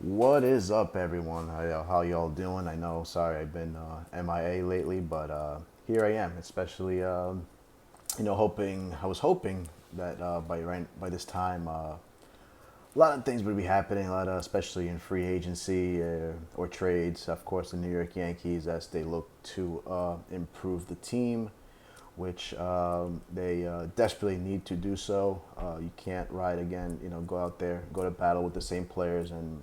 What is up, everyone? How y'all doing? I know, sorry, I've been MIA lately, but here I am. Especially, hoping I was hoping that by this time, a lot of things would be happening. A lot of, especially in free agency or trades. Of course, the New York Yankees, as they look to improve the team, which they desperately need to do so. You can't ride again. Go out there, go to battle with the same players, and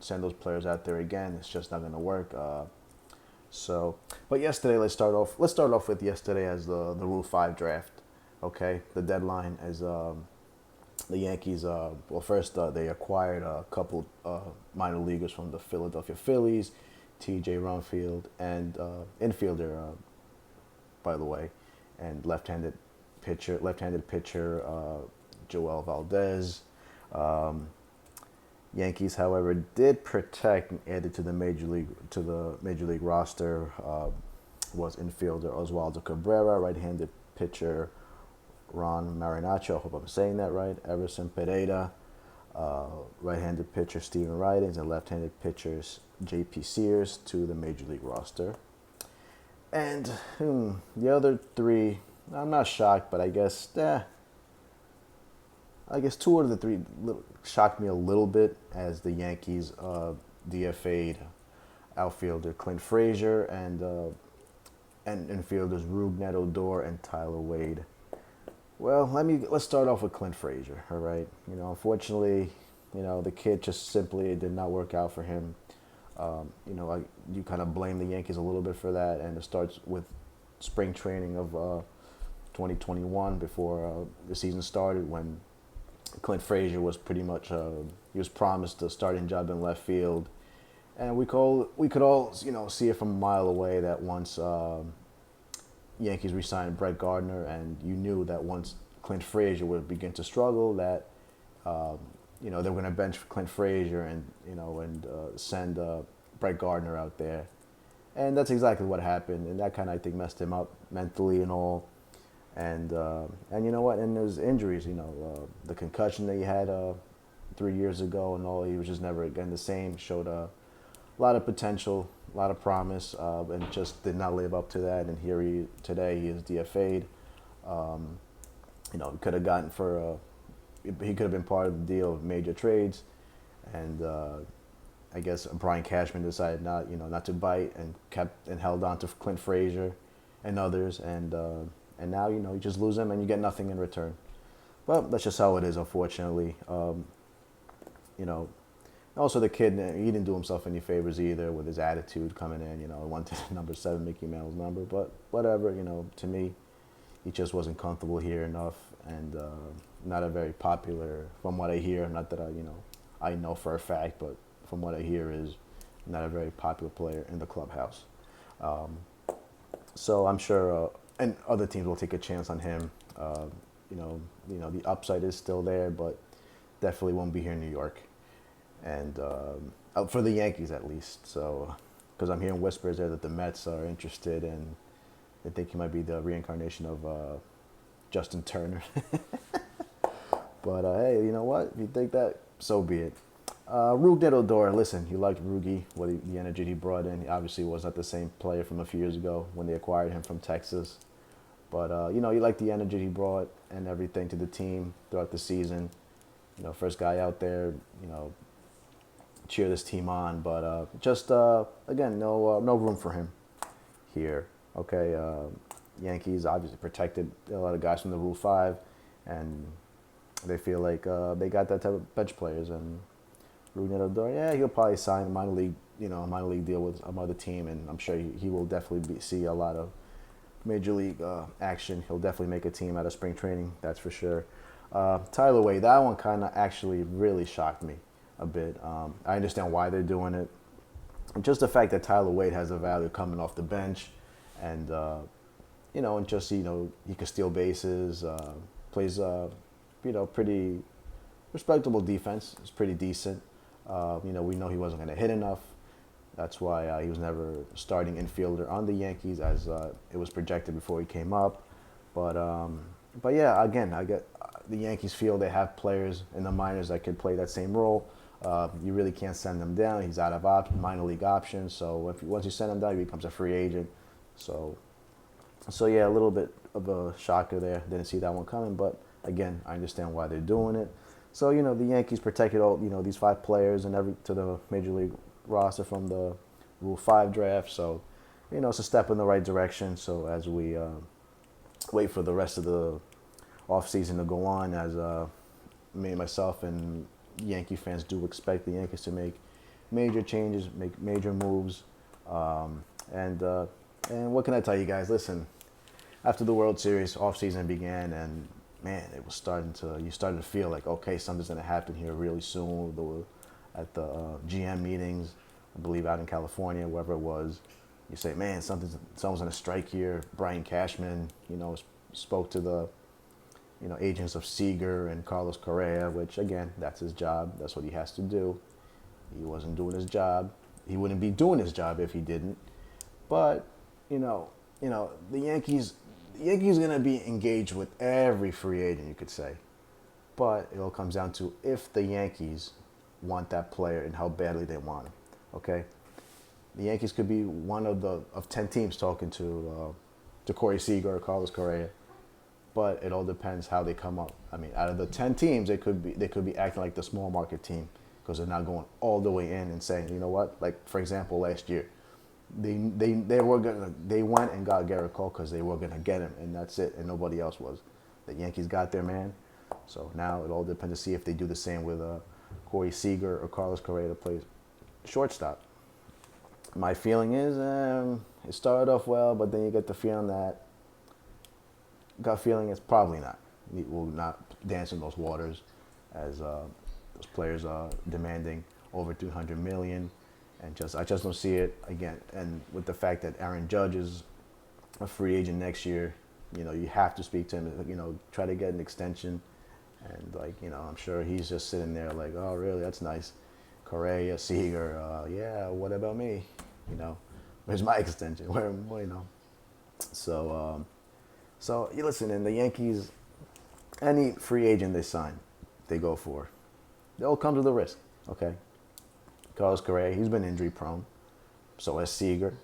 send those players out there again. It's just not going to work. But yesterday, Let's start off with yesterday as the Rule 5 draft. Okay, the deadline as the Yankees. Well, first they acquired a couple minor leaguers from the Philadelphia Phillies, T.J. Rumfield and infielder, by the way, and left-handed pitcher Joel Valdez. Yankees, however, did protect and added to the major league roster was infielder Oswaldo Cabrera, right-handed pitcher Ron Marinaccio. I hope I'm saying that right. Everson Pereira, right-handed pitcher Steven Ridings, and left-handed pitchers J.P. Sears to the major league roster. And the other three, I'm not shocked, but I guess two out of the three shocked me a little bit as the Yankees DFA'd outfielder Clint Frazier and infielders Rougned Odor and Tyler Wade. Well, let's start off with Clint Frazier. All right, unfortunately, the kid just simply it did not work out for him. You kind of blame the Yankees a little bit for that, and it starts with spring training of 2021 before the season started when Clint Frazier was pretty much he was promised a starting job in left field, and we could all see it from a mile away that once Yankees re-signed Brett Gardner, and you knew that once Clint Frazier would begin to struggle, that they were going to bench Clint Frazier and send Brett Gardner out there, and that's exactly what happened, and that kind of I think messed him up mentally and all. And you know what? And there's injuries. The concussion that he had 3 years ago and all. He was just never again the same. Showed a lot of potential, a lot of promise, and just did not live up to that. And today he is DFA'd. He could have gotten he could have been part of the deal of major trades, and I guess Brian Cashman decided not to bite and kept and held on to Clint Frazier and others, and now you just lose him and you get nothing in return. But that's just how it is, unfortunately. Also the kid, he didn't do himself any favors either with his attitude coming in. He wanted number 7 Mickey Mantle's number, but whatever. To me, he just wasn't comfortable here enough, and not a very popular, from what I hear. Not that I know for a fact, but from what I hear is not a very popular player in the clubhouse. So I'm sure, and other teams will take a chance on him. The upside is still there, but definitely won't be here in New York, and for the Yankees at least. So, because I'm hearing whispers there that the Mets are interested, and they think he might be the reincarnation of Justin Turner. But hey, you know what? If you think that, so be it. Rougned Odor, listen, you liked Rugi, the energy he brought in. He obviously was not the same player from a few years ago when they acquired him from Texas. But, you liked the energy he brought and everything to the team throughout the season. First guy out there, cheer this team on. But again, no room for him here. Okay, Yankees obviously protected a lot of guys from the Rule 5, and they feel like they got that type of bench players. And Rougned Odor, yeah, he'll probably sign a minor league deal with another team, and I'm sure he will definitely see a lot of major league action. He'll definitely make a team out of spring training, that's for sure. Tyler Wade, that one kind of actually really shocked me a bit. I understand why they're doing it. Just the fact that Tyler Wade has a value coming off the bench, and and just he can steal bases, plays pretty respectable defense. It's pretty decent. We know he wasn't going to hit enough. That's why he was never starting infielder on the Yankees, as it was projected before he came up. But yeah, again, I get the Yankees feel they have players in the minors that could play that same role. You really can't send him down. He's out of minor league options. So once you send him down, he becomes a free agent. So, so yeah, a little bit of a shocker there. Didn't see that one coming, but again, I understand why they're doing it. So the Yankees protected all these 5 players and every to the major league roster from the Rule 5 draft. So it's a step in the right direction. So as we wait for the rest of the offseason to go on, as me, myself, and Yankee fans do expect the Yankees to make major changes, make major moves, and what can I tell you guys? Listen, after the World Series, offseason began, and man, it was you started to feel like, okay, something's going to happen here really soon. At the GM meetings, I believe out in California, wherever it was, you say, man, someone's going to strike here. Brian Cashman, spoke to the agents of Seager and Carlos Correa, which again, that's his job. That's what he has to do. He wasn't doing his job. He wouldn't be doing his job if he didn't. But the Yankees gonna be engaged with every free agent, you could say. But it all comes down to if the Yankees want that player and how badly they want him. Okay, the Yankees could be one of 10 teams talking to Corey Seager or Carlos Correa. But it all depends how they come up. I mean, out of the 10 teams, they could be acting like the small market team because they're not going all the way in and saying, you know what? Like for example, last year, they went and got Garrett Cole because they were gonna get him, and that's it, and nobody else was. The Yankees got their man, so now it all depends to see if they do the same with Corey Seager or Carlos Correa to play shortstop. My feeling is it started off well, but then you get the feeling that. Gut feeling is probably not. We will not dance in those waters, as those players are demanding over $300 million, and I just don't see it again. And with the fact that Aaron Judge is a free agent next year, you have to speak to him. Try to get an extension, and I'm sure he's just sitting there like, oh really, that's nice. Correa, Seager, yeah, what about me? Where's my extension? So. So you listen, and the Yankees, any free agent they sign, they go for. It all comes with a risk, okay? Carlos Correa, he's been injury prone. So has Seager.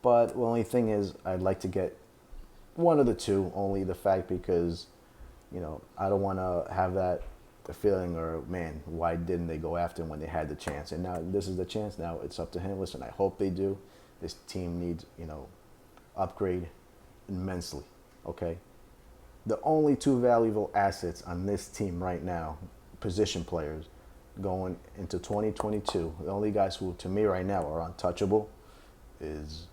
But the only thing is, I'd like to get one of the two. Only the fact because, I don't want to have the feeling, or man, why didn't they go after him when they had the chance? And now this is the chance. Now it's up to him. Listen, I hope they do. This team needs, upgrade immensely, okay? The only 2 valuable assets on this team right now, position players, going into 2022, the only guys who, to me right now, are untouchable is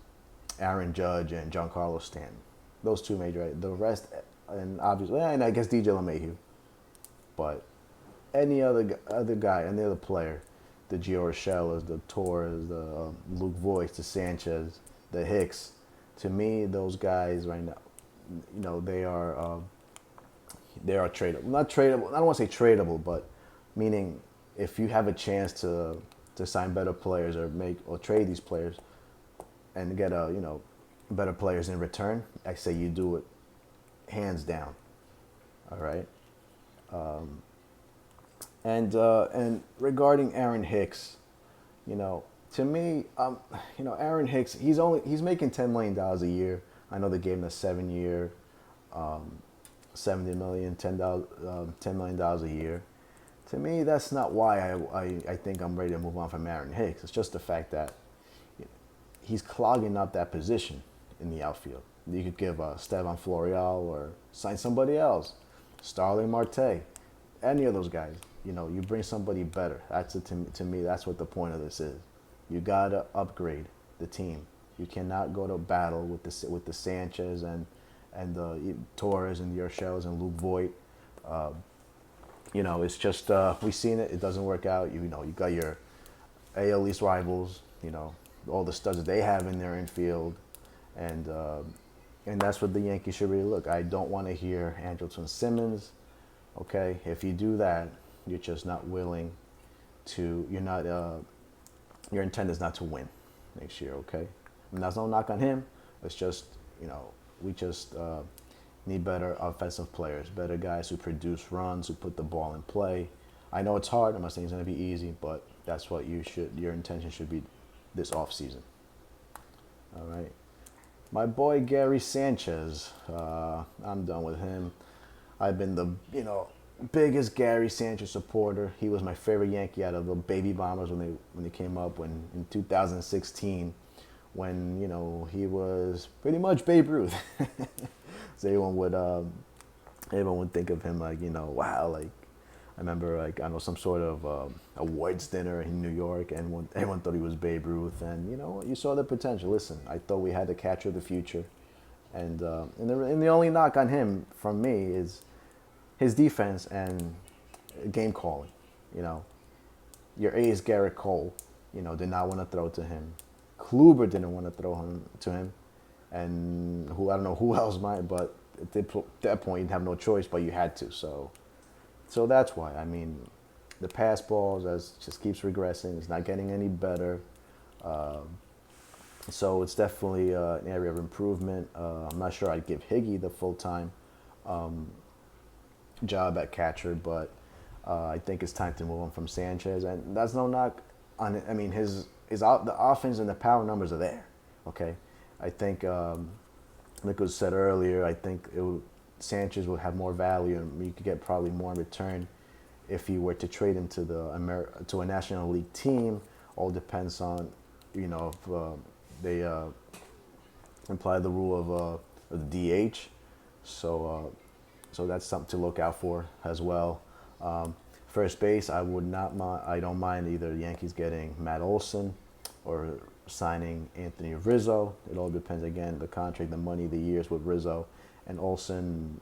Aaron Judge and Giancarlo Stanton. Those 2 major. The rest, and obviously, and I guess DJ LeMahieu. But any other guy, any other player, the Gio Urshela's, the Torres, the Luke Voigt, the Sanchez, the Hicks, to me, those guys right now, they are tradable. Not tradable. I don't want to say tradable, but meaning if you have a chance to sign better players or trade these players and get better players in return, I say you do it hands down. All right. And regarding Aaron Hicks, to me, Aaron Hicks, he's making $10 million a year. I know they gave him a 7-year, $70 million, $10 million a year. To me, that's not why I think I'm ready to move on from Aaron Hicks. It's just the fact that he's clogging up that position in the outfield. You could give Estevan Florial or sign somebody else, Starling Marte, any of those guys. You bring somebody better. To me, that's what the point of this is. You gotta upgrade the team. You cannot go to battle with the Sanchez and the Torres and the Urshela's and Luke Voigt. It's just we've seen it. It doesn't work out. You got your AL East rivals. All the studs that they have in their infield, and that's what the Yankees should really look. I don't want to hear Andrelton Simmons. Okay, if you do that, you're just not willing to. You're not. Your intent is not to win next year, okay? And that's no knock on him. It's just, we just need better offensive players, better guys who produce runs, who put the ball in play. I know it's hard. I'm not saying it's going to be easy, but that's what your intention should be this off season. All right. My boy Gary Sanchez, I'm done with him. I've been the biggest Gary Sanchez supporter. He was my favorite Yankee out of the Baby Bombers when they came up in 2016, when he was pretty much Babe Ruth. So everyone would think of him like wow, like I remember like I know some sort of awards dinner in New York, and everyone thought he was Babe Ruth, and you saw the potential. Listen, I thought we had the catcher of the future, and the only knock on him from me is his defense and game calling. Your ace Garrett Cole, did not want to throw to him. Kluber didn't want to throw to him, and I don't know who else might, but at that point you have no choice, but you had to. So that's why. I mean, the pass balls just keeps regressing. It's not getting any better. So it's definitely an area of improvement. I'm not sure I'd give Higgy the full-time job at catcher, but I think it's time to move on from Sanchez. And that's no knock on it. I mean, the offense and the power numbers are there. Okay, I think like was said earlier. I think Sanchez would have more value, and you could get probably more in return if you were to trade him to a National League team. All depends on if they imply the rule of the DH. So that's something to look out for as well. First base, I don't mind either the Yankees getting Matt Olson or signing Anthony Rizzo. It all depends, again, the contract, the money, the years with Rizzo. And Olson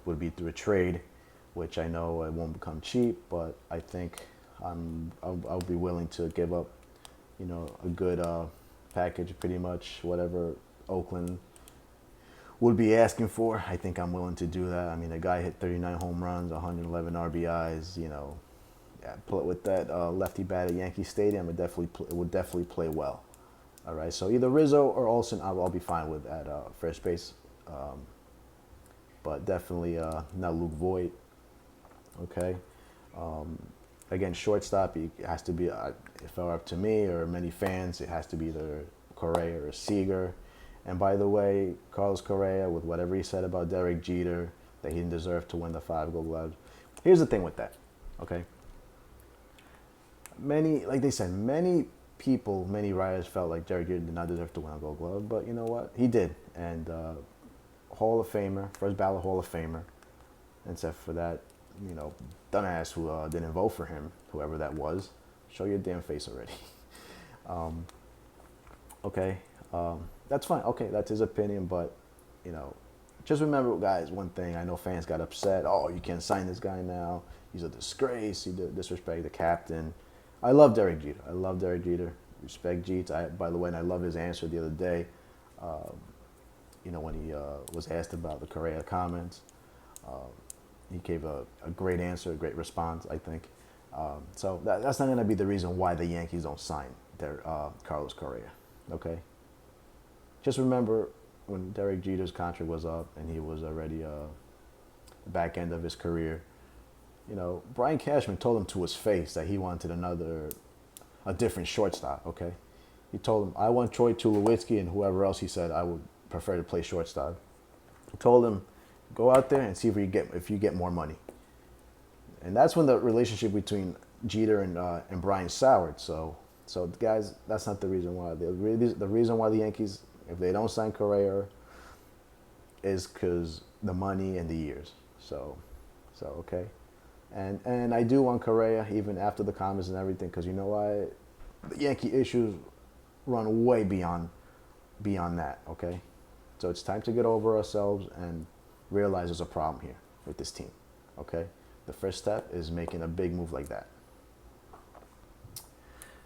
would be through a trade, which I know it won't become cheap, but I think I'll be willing to give up, a good package, pretty much whatever Oakland would be asking for. I think I'm willing to do that. I mean, the guy hit 39 home runs, 111 RBIs. With that lefty bat at Yankee Stadium, it would definitely play well. All right, so either Rizzo or Olson, I'll be fine with at first base, but definitely not Luke Voigt. Okay, again, shortstop, it has to be. If it were up to me or many fans, it has to be either Correa or Seager. And by the way, Carlos Correa, with whatever he said about Derek Jeter, that he didn't deserve to win the 5 Gold Gloves. Here's the thing with that, okay? Many people, many writers felt like Derek Jeter did not deserve to win a Gold Glove, but you know what? He did. And Hall of Famer, first ballot Hall of Famer. Except for that, dumbass who didn't vote for him, whoever that was. Show your damn face already. Okay. That's fine. Okay, that's his opinion, but, just remember, guys, one thing. I know fans got upset. Oh, you can't sign this guy now. He's a disgrace. He disrespected the captain. I love Derek Jeter. Respect Jeets. By the way, and I love his answer the other day, when he was asked about the Correa comments. He gave a great answer, a great response, I think. So that's not going to be the reason why the Yankees don't sign Carlos Correa, okay? Just remember when Derek Jeter's contract was up and he was already the back end of his career, Brian Cashman told him to his face that he wanted a different shortstop, okay? He told him, I want Troy Tulowitzki and whoever else he said I would prefer to play shortstop. He told him, go out there and see if you get more money. And that's when the relationship between Jeter and Brian soured. So guys, that's not the reason why. The reason why the Yankees, if they don't sign Correa, is because the money and the years. So okay. And I do want Correa even after the comments and everything, because you know why? The Yankee issues run way beyond that, okay? So it's time to get over ourselves and realize there's a problem here with this team, okay? The first step is making a big move like that.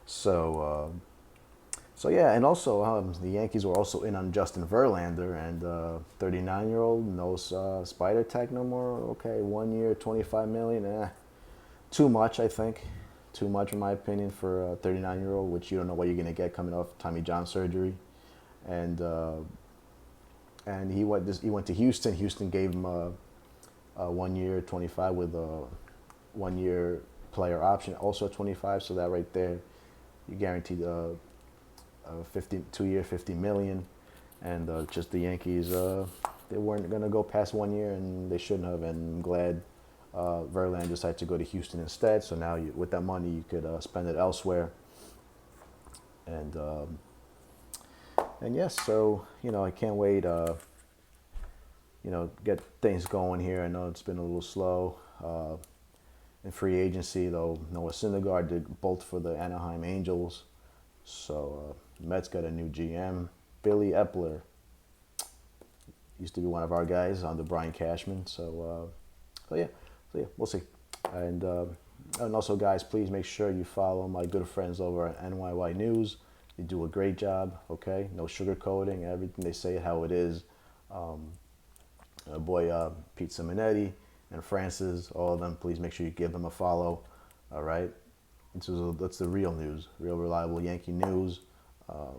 So yeah, and also the Yankees were also in on Justin Verlander, and 39-year-old, no spider tag no more. Okay, 1 year, $25 million. Too much, I think. Too much, in my opinion, for a 39-year-old, which you don't know what you're gonna get coming off Tommy John surgery, and he went to Houston. Houston gave him a 1 year, 25 with 1 year player option, also at 25. So that right there, you guaranteed 2 year, 50 million. And just the Yankees, they weren't gonna go past 1 year, and they shouldn't have. And I'm glad Verlander decided to go to Houston instead. So now, with that money, you could spend it elsewhere. And yes, so I can't wait. Get things going here. I know it's been a little slow in free agency, though. Noah Syndergaard did both for the Anaheim Angels. So Mets got a new GM, Billy Epler. Used to be one of our guys under Brian Cashman. So yeah, we'll see. And also, guys, please make sure you follow my good friends over at NYY News. They do a great job. Okay, no sugarcoating. Everything they say how it is. Pete Simonetti and Francis, all of them. Please make sure you give them a follow. All right, that's the real news, real reliable Yankee news. I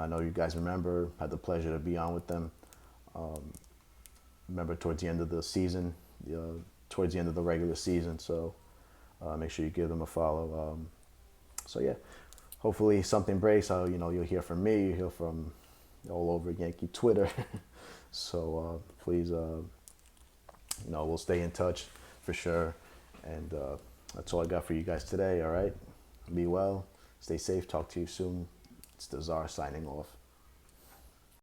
know you guys remember, had the pleasure to be on with them. Remember towards the end of the season, towards the end of the regular season. So make sure you give them a follow. Hopefully something breaks. You'll hear from me. You'll hear from all over Yankee Twitter. So please, we'll stay in touch for sure. And that's all I got for you guys today. All right, be well, stay safe. Talk to you soon. It's the Czar signing off.